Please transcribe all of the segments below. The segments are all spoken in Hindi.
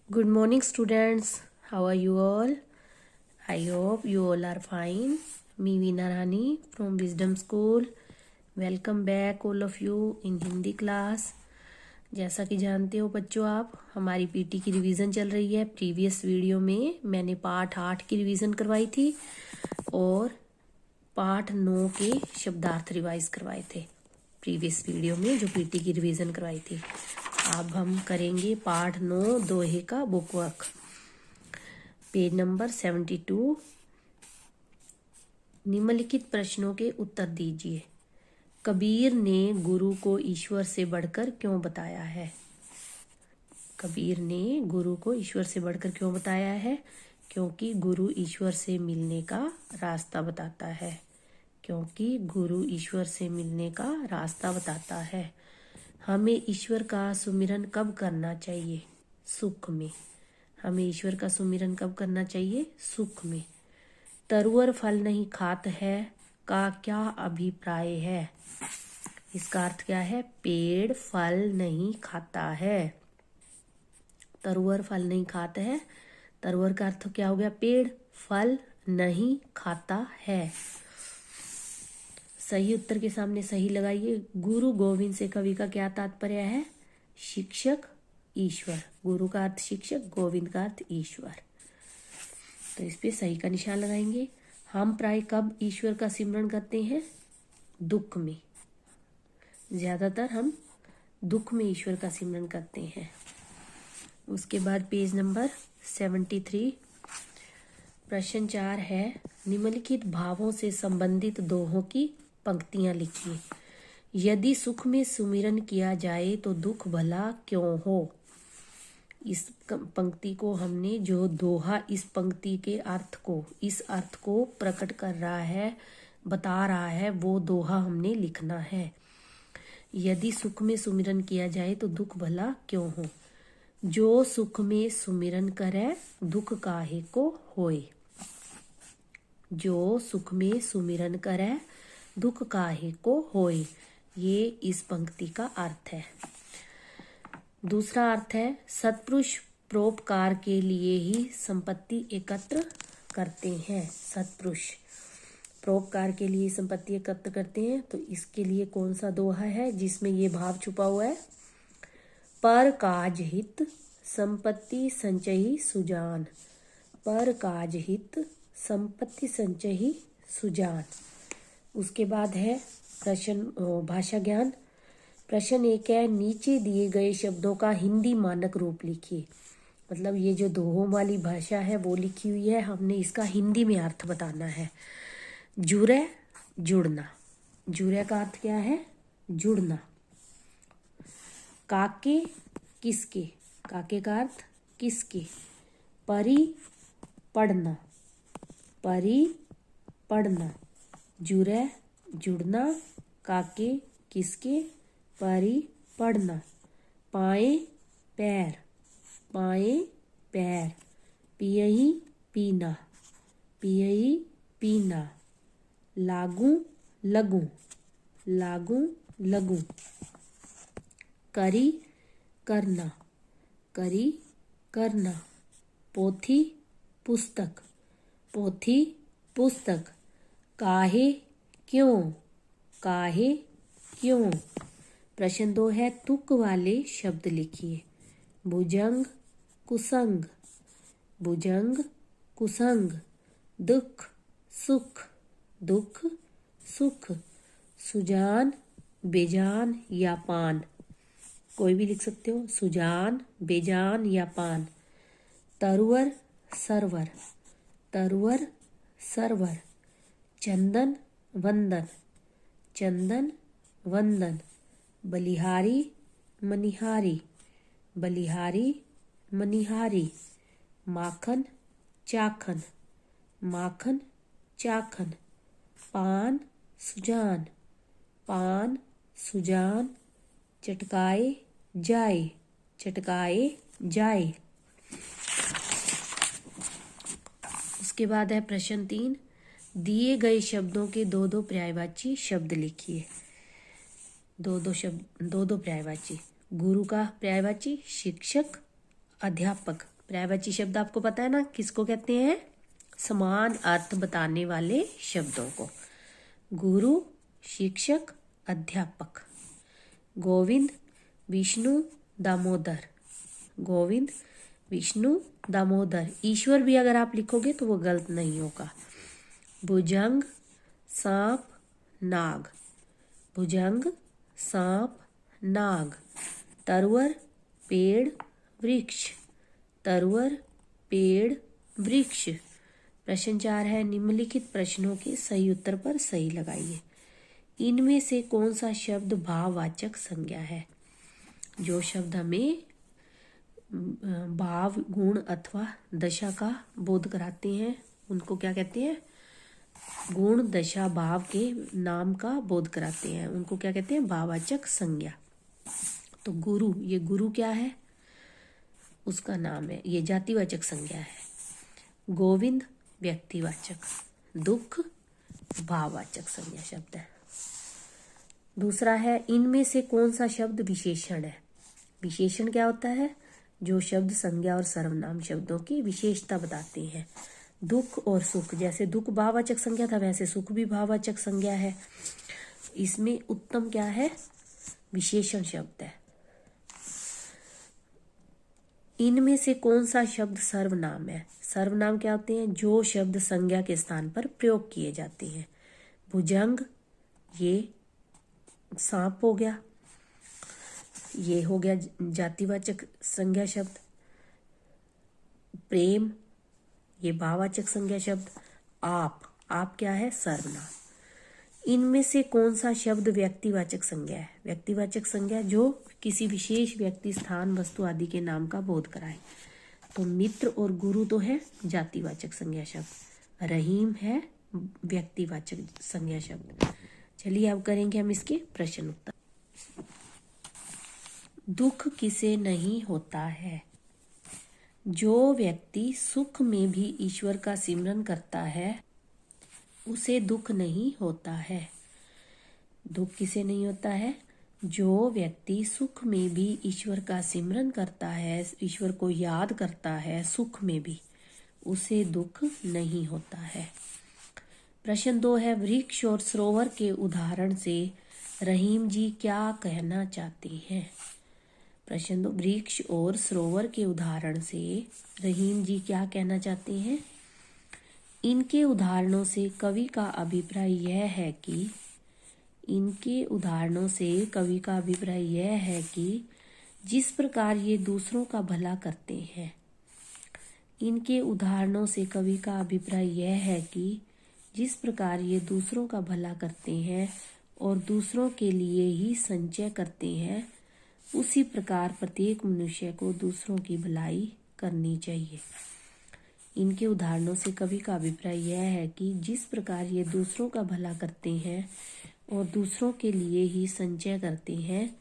Good morning, students. How are you all? I hope you all are fine. Me, Veena Rani from Wisdom School. Welcome back all of you in Hindi class. जैसा कि जानते हो बच्चों, आप हमारी पीटी की रिवीजन चल रही है। प्रीवियस वीडियो में मैंने पार्ट 8 की रिवीजन करवाई थी और पार्ट 9 के शब्दार्थ रिवाइज करवाए थे प्रीवियस वीडियो में, जो पीटी की रिवीजन करवाई थी। अब हम करेंगे पार्ट 9 दोहे का बुक वर्क, पेज नंबर 72। निम्नलिखित प्रश्नों के उत्तर दीजिए। कबीर ने गुरु को ईश्वर से बढ़कर क्यों बताया है? कबीर ने गुरु को ईश्वर से बढ़कर क्यों बताया है? क्योंकि गुरु ईश्वर से मिलने का रास्ता बताता है। क्योंकि गुरु ईश्वर से मिलने का रास्ता बताता है। हमें ईश्वर का सुमिरन कब करना चाहिए? सुख में। हमें ईश्वर का सुमिरन कब करना चाहिए? सुख में। तरुवर फल नहीं खात है का क्या अभिप्राय है? इसका अर्थ क्या है? पेड़ फल नहीं खाता है। तरुवर फल नहीं खाता है, तरुवर का अर्थ क्या हो गया? पेड़। फल नहीं खाता है। सही उत्तर के सामने सही लगाइए। गुरु गोविंद से कवि का क्या तात्पर्य है? शिक्षक ईश्वर। गुरु का अर्थ शिक्षक, गोविंद का अर्थ ईश्वर। तो इस पे सही का निशान लगाएंगे। हम प्राय कब ईश्वर का सिमरन करते हैं? दुख में। ज्यादातर हम दुख में ईश्वर का सिमरन करते हैं। उसके बाद पेज नंबर 73, प्रश्न 4 है, निम्नलिखित भावों से संबंधित दोहों की पंक्तियां लिखिए। यदि सुख में सुमिरन किया जाए तो दुख भला क्यों हो? इस पंक्ति को हमने, जो दोहा इस पंक्ति के अर्थ को, इस अर्थ को प्रकट कर रहा है, बता रहा है, वो दोहा हमने लिखना है। यदि सुख में सुमिरन किया जाए तो दुख भला क्यों हो? जो सुख में सुमिरन करे दुख काहे को होए। जो सुख में सुमिरन करे दुख काहे को होए, ये इस पंक्ति का अर्थ है। दूसरा अर्थ है, सत्पुरुष परोपकार के लिए ही संपत्ति एकत्र करते हैं। सत्पुरुष परोपकार के लिए संपत्ति एकत्र करते हैं। तो इसके लिए कौन सा दोहा है जिसमें ये भाव छुपा हुआ है? पर काज हित संपत्ति संचयी सुजान। पर काज हित संपत्ति संचयी सुजान। उसके बाद है प्रश्न भाषा ज्ञान। प्रश्न 1 है, नीचे दिए गए शब्दों का हिंदी मानक रूप लिखिए। मतलब ये जो दोहों वाली भाषा है वो लिखी हुई है, हमने इसका हिंदी में अर्थ बताना है। जुड़े, जुड़ना। जुड़े का अर्थ क्या है? जुड़ना। काके, किसके। काके का अर्थ किसके। परी, पढ़ना। परी, पढ़ना। जुड़े, जुड़ना। काके, किसके। परी, पढ़ना। पाए, पैर। पाए, पैर। पियही, पीना। पियही, पीना। लागू, लगू। लागू, लगू। करी, करना। करी, करना। पोथी, पुस्तक। पोथी, पुस्तक। काहे, क्यों। काहे, क्यों। प्रश्न 2 है, तुक वाले शब्द लिखिए। भुजंग, कुसंग। भुजंग, कुसंग। दुख, सुख। दुख, सुख। सुजान, बेजान या पान। कोई भी लिख सकते हो। सुजान, बेजान या पान। तरुवर, सरवर। तरुवर, सरवर। चंदन, वंदन। चंदन, वंदन। बलिहारी, मनिहारी। बलिहारी, मनिहारी। माखन, चाखन। माखन, चाखन। पान, सुजान। पान, सुजान। चटकाए जाए। चटकाए जाए। उसके बाद है प्रश्न 3, दिए गए शब्दों के 2-2 पर्यायवाची शब्द लिखिए। 2-2 शब्द, 2-2 पर्यायवाची। गुरु का पर्यायवाची शिक्षक, अध्यापक। पर्यायवाची शब्द आपको पता है ना किसको कहते हैं? समान अर्थ बताने वाले शब्दों को। गुरु, शिक्षक, अध्यापक। गोविंद, विष्णु, दामोदर। गोविंद, विष्णु, दामोदर। ईश्वर भी अगर आप लिखोगे तो वो गलत नहीं होगा। भुजंग, सांप, नाग। भुजंग, सांप, नाग। तरवर, पेड़, वृक्ष। तरवर, पेड़, वृक्ष। प्रश्न 4 है, निम्नलिखित प्रश्नों के सही उत्तर पर सही लगाइए। इनमें से कौन सा शब्द भाववाचक संज्ञा है? जो शब्द हमें भाव, गुण अथवा दशा का बोध कराते हैं उनको क्या कहते हैं? गुण, दशा, भाव के नाम का बोध कराते हैं उनको क्या कहते हैं? भाववाचक संज्ञा। तो गुरु, ये गुरु क्या है? उसका नाम है, ये जातिवाचक संज्ञा है। गोविंद व्यक्तिवाचक। दुख भाववाचक संज्ञा शब्द है। दूसरा है, इनमें से कौन सा शब्द विशेषण है? विशेषण क्या होता है? जो शब्द संज्ञा और सर्वनाम शब्दों की विशेषता बताते हैं। दुख और सुख, जैसे दुख भाववाचक संज्ञा था वैसे सुख भी भाववाचक संज्ञा है। इसमें उत्तम क्या है? विशेषण शब्द है। इनमें से कौन सा शब्द सर्वनाम है? सर्वनाम क्या होते हैं? जो शब्द संज्ञा के स्थान पर प्रयोग किए जाते हैं। भुजंग, ये सांप हो गया, ये हो गया जातिवाचक संज्ञा शब्द। प्रेम, ये भाववाचक संज्ञा शब्द। आप क्या है? सर्वनाम। इनमें से कौन सा शब्द व्यक्तिवाचक संज्ञा है? व्यक्तिवाचक संज्ञा जो किसी विशेष व्यक्ति, स्थान, वस्तु आदि के नाम का बोध कराए। तो मित्र और गुरु तो है जातिवाचक संज्ञा शब्द। रहीम है व्यक्तिवाचक संज्ञा शब्द। चलिए अब करेंगे हम इसके प्रश्न उत्तर। दुख किसे नहीं होता है? जो व्यक्ति सुख में भी ईश्वर का सिमरन करता है उसे दुख नहीं होता है। दुख किसे नहीं होता है? जो व्यक्ति सुख में भी ईश्वर का सिमरन करता है, ईश्वर को याद करता है सुख में भी, उसे दुख नहीं होता है। प्रश्न 2 है, वृक्ष और सरोवर के उदाहरण से रहीम जी क्या कहना चाहते हैं? प्रश्न 2, वृक्ष और सरोवर के उदाहरण से रहीम जी क्या कहना चाहते हैं? इनके उदाहरणों से कवि का अभिप्राय यह है कि जिस प्रकार ये दूसरों का भला करते हैं। इनके उदाहरणों से कवि का अभिप्राय यह है कि जिस प्रकार ये दूसरों का भला करते हैं और दूसरों के लिए ही संचय करते हैं, उसी प्रकार प्रत्येक मनुष्य को दूसरों की भलाई करनी चाहिए। इनके उदाहरणों से कवि का अभिप्राय यह है कि जिस प्रकार ये दूसरों का भला करते हैं और दूसरों के लिए ही संचय करते हैं,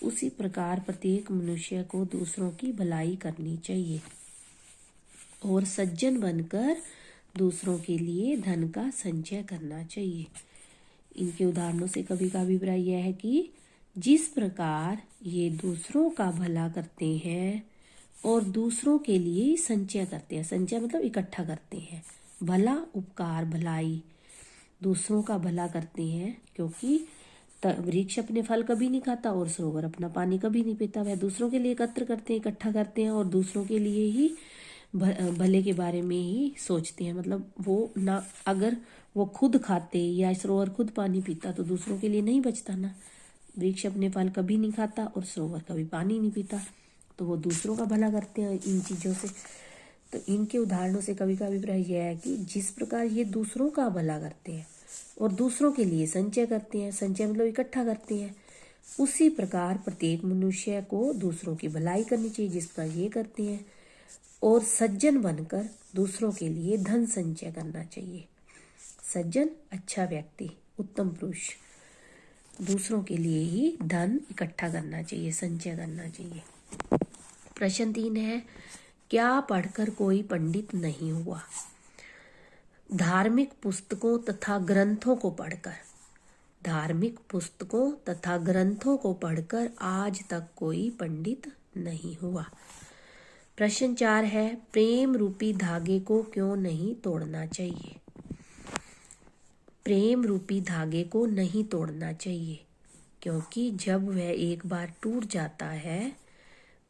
उसी प्रकार प्रत्येक मनुष्य को दूसरों की भलाई करनी चाहिए और सज्जन बनकर दूसरों के लिए धन का संचय करना चाहिए। इनके उदाहरणों से कवि का अभिप्राय यह है कि जिस प्रकार ये दूसरों का भला करते हैं और दूसरों के लिए संचय करते हैं, संचय मतलब इकट्ठा करते हैं, भला, उपकार, भलाई, दूसरों का भला करते हैं, क्योंकि वृक्ष अपने फल कभी नहीं खाता और सरोवर अपना पानी कभी नहीं पीता। वह दूसरों के लिए एकत्र करते हैं, इकट्ठा करते हैं और दूसरों के लिए ही भले के बारे में ही सोचते हैं। मतलब वो ना, अगर वो खुद खाते या सरोवर खुद पानी पीता तो दूसरों के लिए नहीं बचता ना। वृक्ष अपने फल कभी नहीं खाता और सरोवर कभी पानी नहीं पीता, तो वो दूसरों का भला करते हैं इन चीज़ों से। तो इनके उदाहरणों से कवि का अभिप्राय यह है कि जिस प्रकार ये दूसरों का भला करते हैं और दूसरों के लिए संचय करते हैं, संचय मतलब इकट्ठा करते हैं, उसी प्रकार प्रत्येक मनुष्य को दूसरों की भलाई करनी चाहिए जिस प्रकार ये करते हैं, और सज्जन बनकर दूसरों के लिए धन संचय करना चाहिए। सज्जन अच्छा व्यक्ति, उत्तम पुरुष, दूसरों के लिए ही धन इकट्ठा करना चाहिए, संचय करना चाहिए। प्रश्न 3 है, क्या पढ़कर कोई पंडित नहीं हुआ? धार्मिक पुस्तकों तथा ग्रंथों को पढ़कर, धार्मिक पुस्तकों तथा ग्रंथों को पढ़कर आज तक कोई पंडित नहीं हुआ। प्रश्न 4 है, प्रेम रूपी धागे को क्यों नहीं तोड़ना चाहिए? प्रेम रूपी धागे को नहीं तोड़ना चाहिए क्योंकि जब वह एक बार टूट जाता है।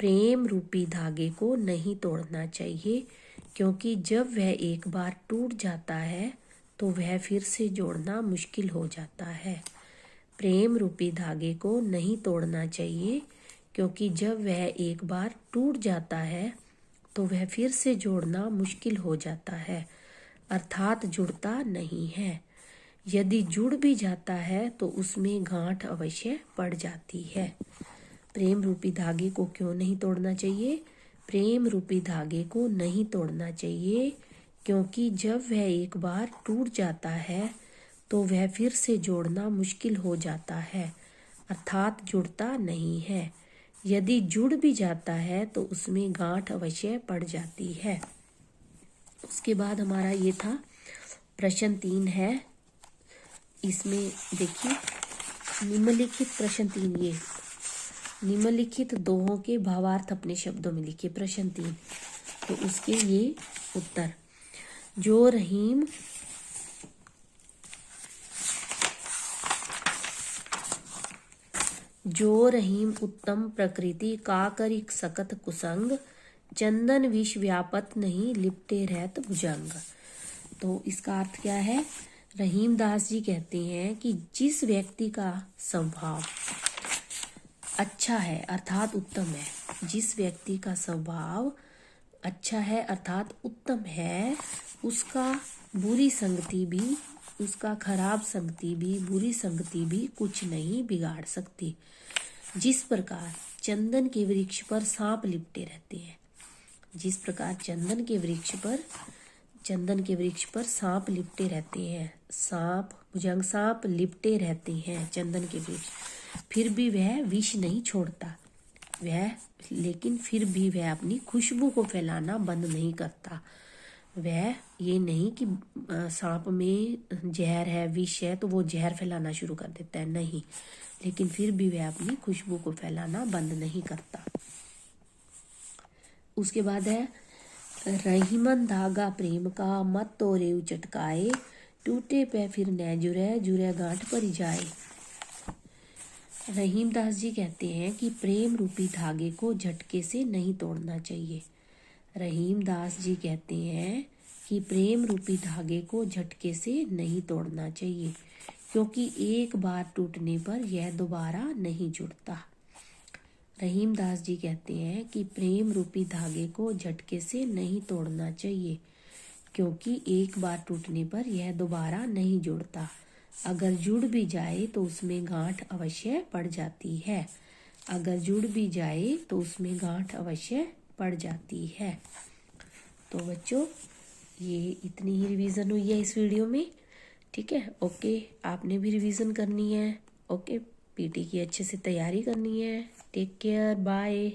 प्रेम रूपी धागे को नहीं तोड़ना चाहिए क्योंकि जब वह एक बार टूट जाता है तो वह फिर से जोड़ना मुश्किल हो जाता है। प्रेम रूपी धागे को नहीं तोड़ना चाहिए क्योंकि जब वह एक बार टूट जाता है तो वह फिर से जोड़ना मुश्किल हो जाता है, अर्थात जुड़ता नहीं है। यदि जुड़ भी जाता है तो उसमें गांठ अवश्य पड़ जाती है। प्रेम रूपी धागे को क्यों नहीं तोड़ना चाहिए? प्रेम रूपी धागे को नहीं तोड़ना चाहिए क्योंकि जब वह एक बार टूट जाता है तो वह फिर से जोड़ना मुश्किल हो जाता है, अर्थात जुड़ता नहीं है। यदि जुड़ भी जाता है तो उसमें गांठ अवश्य पड़ जाती है। उसके बाद हमारा ये था प्रश्न 3 है। इसमें देखिए निम्नलिखित प्रश्न 3, ये निम्नलिखित दोहों के भावार्थ अपने शब्दों में लिखिए। प्रश्न 3 तो उसके ये उत्तर, जो रहीम उत्तम प्रकृति का करिक सकत कुसंग, चंदन विष व्यापत नहीं लिपटे रहत भुजंग। तो इसका अर्थ क्या है? रहीम दास जी कहते हैं कि जिस व्यक्ति का स्वभाव अच्छा है अर्थात उत्तम है, जिस व्यक्ति का स्वभाव अच्छा है अर्थात उत्तम है, उसका बुरी संगति भी, उसका खराब संगति भी, बुरी संगति भी कुछ नहीं बिगाड़ सकती। जिस प्रकार चंदन के वृक्ष पर सांप लिपटे रहते हैं, जिस प्रकार चंदन के वृक्ष पर सांप लिपटे रहते हैं, सांप भुजंग सांप लिपटे रहते हैं चंदन के वृक्ष, फिर भी वह विष नहीं छोड़ता, लेकिन फिर भी वह अपनी खुशबू को फैलाना बंद नहीं करता। वह ये नहीं कि सांप में जहर है, विष है तो वो जहर फैलाना शुरू कर देता है, नहीं, लेकिन फिर भी वह अपनी खुशबू को फैलाना बंद नहीं करता। उसके बाद है, रहीमन धागा प्रेम का मत तोरे चटकाए, टूटे पे फिर न जुरे जुरे गांठ पर जाए। रहीम दास जी कहते हैं कि प्रेम रूपी धागे को झटके से नहीं तोड़ना चाहिए। रहीम दास जी कहते हैं कि प्रेम रूपी धागे को झटके से नहीं तोड़ना चाहिए क्योंकि एक बार टूटने पर यह दोबारा नहीं जुड़ता। रहीम दास जी कहते हैं कि प्रेम रूपी धागे को झटके से नहीं तोड़ना चाहिए क्योंकि एक बार टूटने पर यह दोबारा नहीं जुड़ता। अगर जुड़ भी जाए तो उसमें गांठ अवश्य पड़ जाती है। अगर जुड़ भी जाए तो उसमें गांठ अवश्य पड़ जाती है। तो बच्चों ये इतनी ही रिवीजन हुई है इस वीडियो में, ठीक है। ओके, आपने भी रिवीजन करनी है। ओके, पीटी की अच्छे से तैयारी करनी है। Take care, bye.